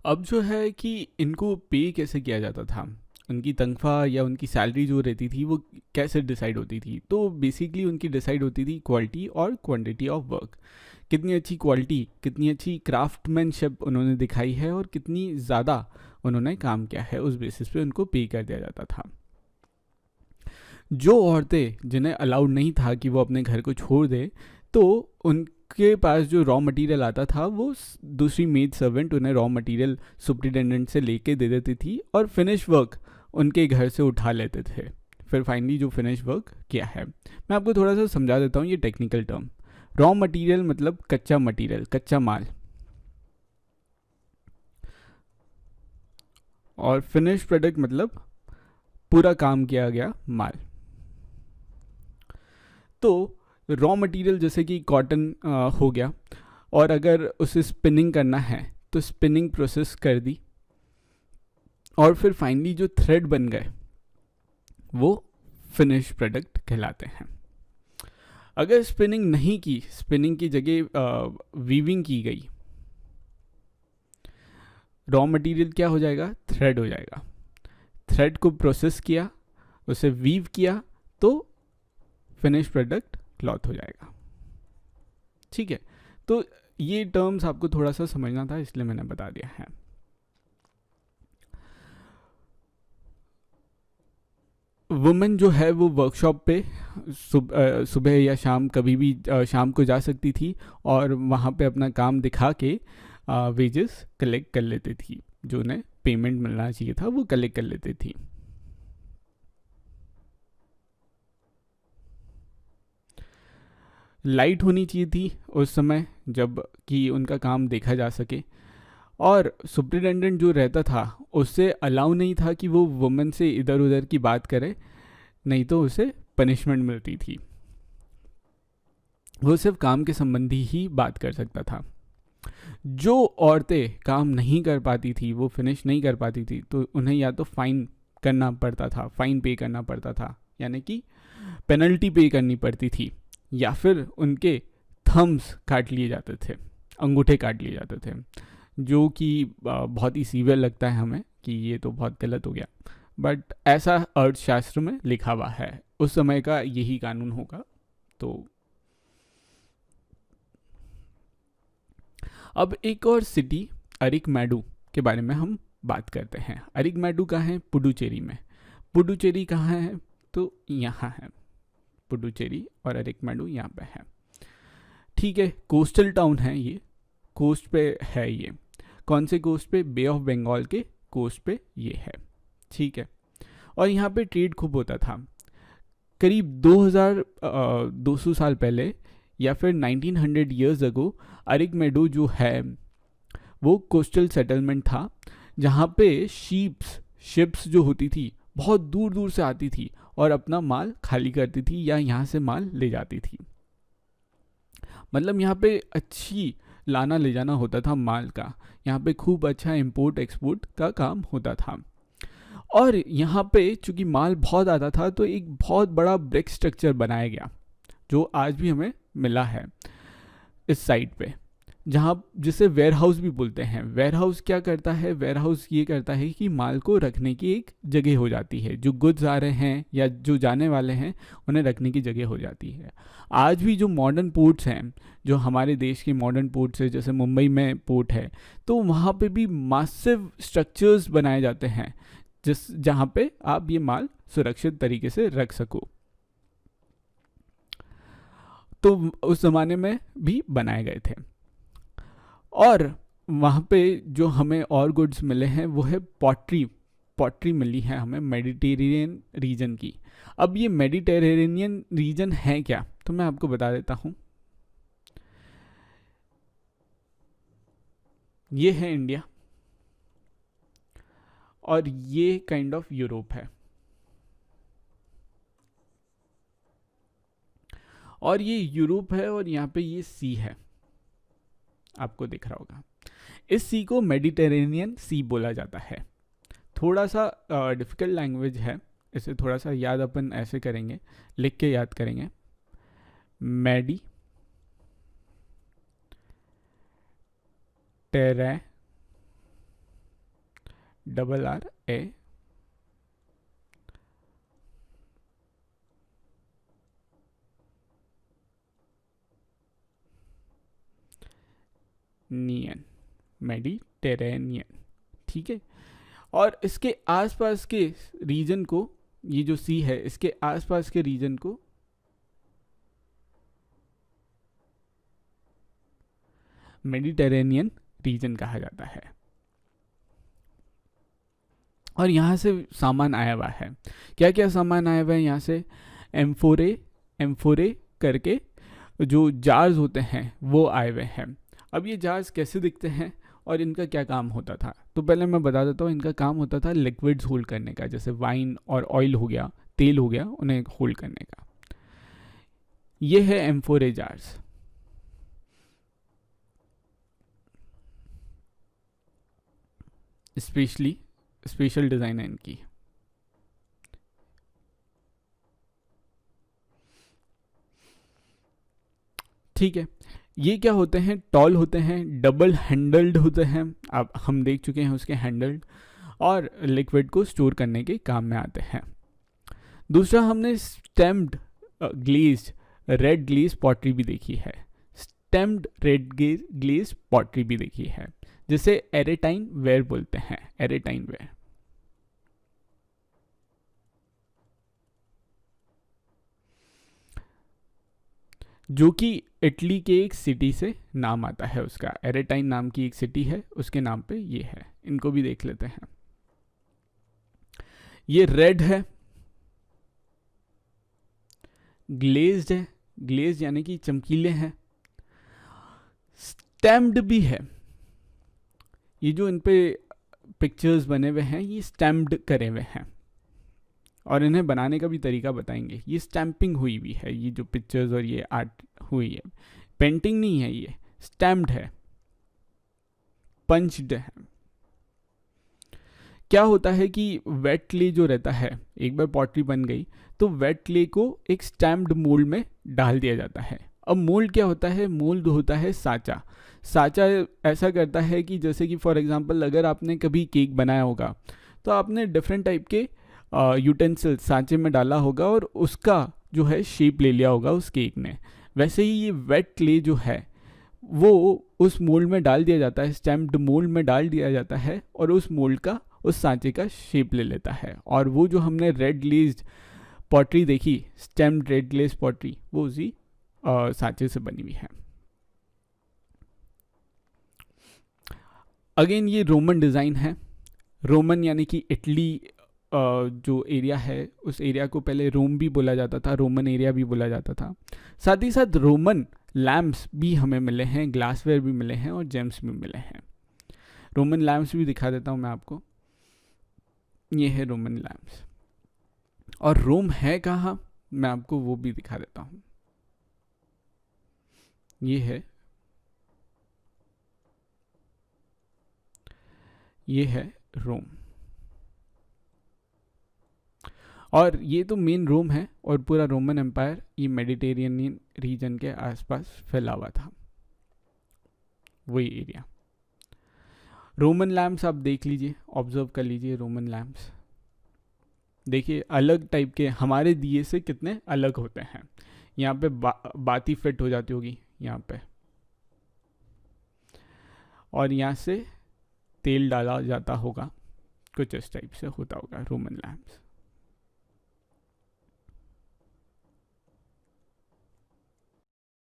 अब जो है कि इनको पे कैसे किया जाता था, उनकी तनख्वाह या उनकी सैलरी जो रहती थी वो कैसे डिसाइड होती थी। तो बेसिकली उनकी डिसाइड होती थी क्वालिटी और क्वांटिटी ऑफ वर्क। कितनी अच्छी क्वालिटी, कितनी अच्छी क्राफ्टमैनशिप उन्होंने दिखाई है और कितनी ज़्यादा उन्होंने काम किया है, उस बेसिस पे उनको पे कर दिया जाता था। जो औरतें जिन्हें अलाउड नहीं था कि वो अपने घर को छोड़ दे, तो उनके पास जो रॉ मटेरियल आता था वो दूसरी मेड सर्वेंट उन्हें रॉ मटेरियल सुप्रिटेंडेंट से लेके दे देती थी और फिनिश वर्क उनके घर से उठा लेते थे। फिर फाइनली जो फिनिश वर्क किया है, मैं आपको थोड़ा सा समझा देता हूँ ये टेक्निकल टर्म। रॉ मटेरियल मतलब कच्चा मटेरियल, कच्चा माल, और फिनिश प्रोडक्ट मतलब पूरा काम किया गया माल। तो रॉ मटेरियल जैसे कि कॉटन हो गया, और अगर उसे स्पिनिंग करना है तो स्पिनिंग प्रोसेस कर दी, और फिर फाइनली जो थ्रेड बन गए वो फिनिश प्रोडक्ट कहलाते हैं। अगर स्पिनिंग नहीं की, स्पिनिंग की जगह वीविंग की गई, रॉ मटेरियल क्या हो जाएगा, थ्रेड हो जाएगा। थ्रेड को प्रोसेस किया, उसे वीव किया, तो फिनिश प्रोडक्ट क्लॉथ हो जाएगा। ठीक है, तो ये टर्म्स आपको थोड़ा सा समझना था, इसलिए मैंने बता दिया है। वुमेन जो है वो वर्कशॉप पे सुबह या शाम कभी भी शाम को जा सकती थी और वहाँ पे अपना काम दिखा के वेजेस कलेक्ट कर लेती थी। जो उन्हें पेमेंट मिलना चाहिए था वो कलेक्ट कर लेती थी। लाइट होनी चाहिए थी उस समय जब कि उनका काम देखा जा सके, और सुप्रिटेंडेंट जो रहता था उससे अलाउ नहीं था कि वो वुमेन से इधर उधर की बात करे, नहीं तो उसे पनिशमेंट मिलती थी। वो सिर्फ काम के संबंधी ही बात कर सकता था। जो औरतें काम नहीं कर पाती थी, वो फिनिश नहीं कर पाती थी, तो उन्हें या तो फाइन करना पड़ता था, फाइन पे करना पड़ता था, यानी कि पेनल्टी पे करनी पड़ती थी, या फिर उनके थम्स काट लिए जाते थे, अंगूठे काट लिए जाते थे, जो कि बहुत ही सीवियर लगता है हमें कि ये तो बहुत गलत हो गया, बट ऐसा अर्थशास्त्र में लिखा हुआ है, उस समय का यही कानून होगा। तो अब एक और सिटी अरिकमेडू के बारे में हम बात करते हैं। अरिकमेडू कहाँ है, पुडुचेरी में। पुडुचेरी कहाँ है, तो यहाँ है पुडुचेरी, और अरिकमेडू यहाँ पे है। ठीक है, कोस्टल टाउन है ये, कोस्ट पे है ये। कौन से कोस्ट पे, बे ऑफ बंगाल के कोस्ट पे ये है। ठीक है, और यहाँ पे ट्रेड खूब होता था। करीब 2200 साल पहले या फिर 1900 ईयर्स अगो अरिकमेडू जो है वो कोस्टल सेटलमेंट था, जहाँ पे शिप्स जो होती थी बहुत दूर दूर से आती थी और अपना माल खाली करती थी या यहाँ से माल ले जाती थी। मतलब यहाँ पे अच्छी लाना ले जाना होता था माल का, यहाँ पे खूब अच्छा इंपोर्ट एक्सपोर्ट का काम होता था। और यहाँ पे चूंकि माल बहुत आता था तो एक बहुत बड़ा ब्रिक स्ट्रक्चर बनाया गया, जो आज भी हमें मिला है इस साइट पे, जहाँ जिसे वेयर हाउस भी बोलते हैं। वेयर हाउस क्या करता है, वेयर हाउस ये करता है कि माल को रखने की एक जगह हो जाती है, जो गुड्स आ रहे हैं या जो जाने वाले हैं उन्हें रखने की जगह हो जाती है। आज भी जो मॉडर्न पोर्ट्स हैं, जो हमारे देश के मॉडर्न पोर्ट्स है, जैसे मुंबई में पोर्ट है, तो वहाँ पे भी मासिव स्ट्रक्चर्स बनाए जाते हैं जहाँ पे आप ये माल सुरक्षित तरीके से रख सको। तो उस ज़माने में भी बनाए गए थे। और वहाँ पे जो हमें और गुड्स मिले हैं वो है पॉटरी। पॉटरी मिली है हमें मेडिटेरेनियन रीजन की। अब ये मेडिटेरेनियन रीजन है क्या, तो मैं आपको बता देता हूँ। ये है इंडिया, और ये काइंड ऑफ यूरोप है, और ये यूरोप है, और यहाँ पे ये सी है, आपको दिख रहा होगा। इस सी को मेडिटेरेनियन सी बोला जाता है। थोड़ा सा डिफ़िकल्ट लैंग्वेज है, इसे थोड़ा सा याद अपन ऐसे करेंगे, लिख के याद करेंगे। मेडी टेरे RRA नियन, मेडिटेरेनियन, ठीक है। और इसके आसपास के रीजन को, ये जो सी है इसके आसपास के रीजन को मेडिटेरेनियन रीजन कहा जाता है। और यहाँ से सामान आया हुआ है, क्या क्या सामान आया हुआ है यहाँ से, एम्फोरे करके जो जार्स होते हैं वो आए हुए हैं। अब ये जार्स कैसे दिखते हैं और इनका क्या काम होता था, तो पहले मैं बता देता हूँ। इनका काम होता था लिक्विड्स होल्ड करने का, जैसे वाइन और ऑयल हो गया, तेल हो गया, उन्हें होल्ड करने का। ये है एम्फोरे जार्स। स्पेशल डिज़ाइन है इनकी। ठीक है, ये क्या होते हैं, टॉल होते हैं, डबल हैंडल्ड होते हैं, अब हम देख चुके हैं उसके हैंडल्ड, और लिक्विड को स्टोर करने के काम में आते हैं। दूसरा हमने stemmed glazed red glaze pottery भी देखी है, स्टेम्ड रेड ग्लेज पॉटरी भी देखी है, जिसे एरेटाइन वेयर बोलते हैं, एरेटाइन वेयर। जो कि इटली के एक सिटी से नाम आता है, उसका एरेटाइन नाम की एक सिटी है, उसके नाम पे ये है। इनको भी देख लेते हैं। ये रेड है, ग्लेज्ड है, ग्लेज्ड यानी कि चमकीले हैं, स्टैम्प्ड भी है। ये जो इन पे पिक्चर्स बने हुए हैं ये स्टैम्प्ड करे हुए हैं, और इन्हें बनाने का भी तरीका बताएंगे। ये स्टैम्पिंग हुई हुई है, ये जो पिक्चर्स और ये आर्ट हुई है, पेंटिंग नहीं है, ये स्टैम्प्ड है, पंच्ड है। क्या होता है कि वेट क्ले जो रहता है, एक बार पॉटरी बन गई तो वेट क्ले को एक स्टैम्प्ड मोल्ड में डाल दिया जाता है। अब मोल्ड क्या होता है, मोल्ड होता है साँचा। साँचा ऐसा करता है कि जैसे कि फॉर एग्जांपल अगर आपने कभी केक बनाया होगा तो आपने डिफरेंट टाइप के यूटेंसिल सांचे में डाला होगा और उसका जो है शेप ले लिया होगा उस केक ने। वैसे ही ये वेट क्ले जो है वो उस मोल्ड में डाल दिया जाता है, स्टैम्प्ड मोल्ड में डाल दिया जाता है, और उस मोल्ड का, उस सांचे का शेप ले लेता है। और वो जो हमने रेड ग्लेज्ड पॉटरी देखी, स्टैम्प्ड रेड ग्लेज्ड पॉटरी, वो उसी सांचे से बनी हुई है। अगेन ये रोमन डिज़ाइन है। रोमन यानी कि इटली जो एरिया है उस एरिया को पहले रोम भी बोला जाता था, रोमन एरिया भी बोला जाता था। साथ ही साथ रोमन लैम्प्स भी हमें मिले हैं, ग्लासवेयर भी मिले हैं और जेम्स भी मिले हैं। रोमन लैम्प्स भी दिखा देता हूँ मैं आपको। ये है रोमन लैम्प्स, और रोम है कहाँ मैं आपको वो भी दिखा देता हूँ। ये है रोम, और ये तो मेन रोम है, और पूरा रोमन एम्पायर ये मेडिटेरेनियन रीजन के आसपास फैला हुआ था, वही एरिया। रोमन लैम्प्स आप देख लीजिए, ऑब्जर्व कर लीजिए। रोमन लैम्प्स देखिए अलग टाइप के, हमारे दिए से कितने अलग होते हैं। यहाँ पे बाती फिट हो जाती होगी यहाँ पे, और यहाँ से तेल डाला जाता होगा, कुछ इस टाइप से होता होगा रोमन लैम्प्स।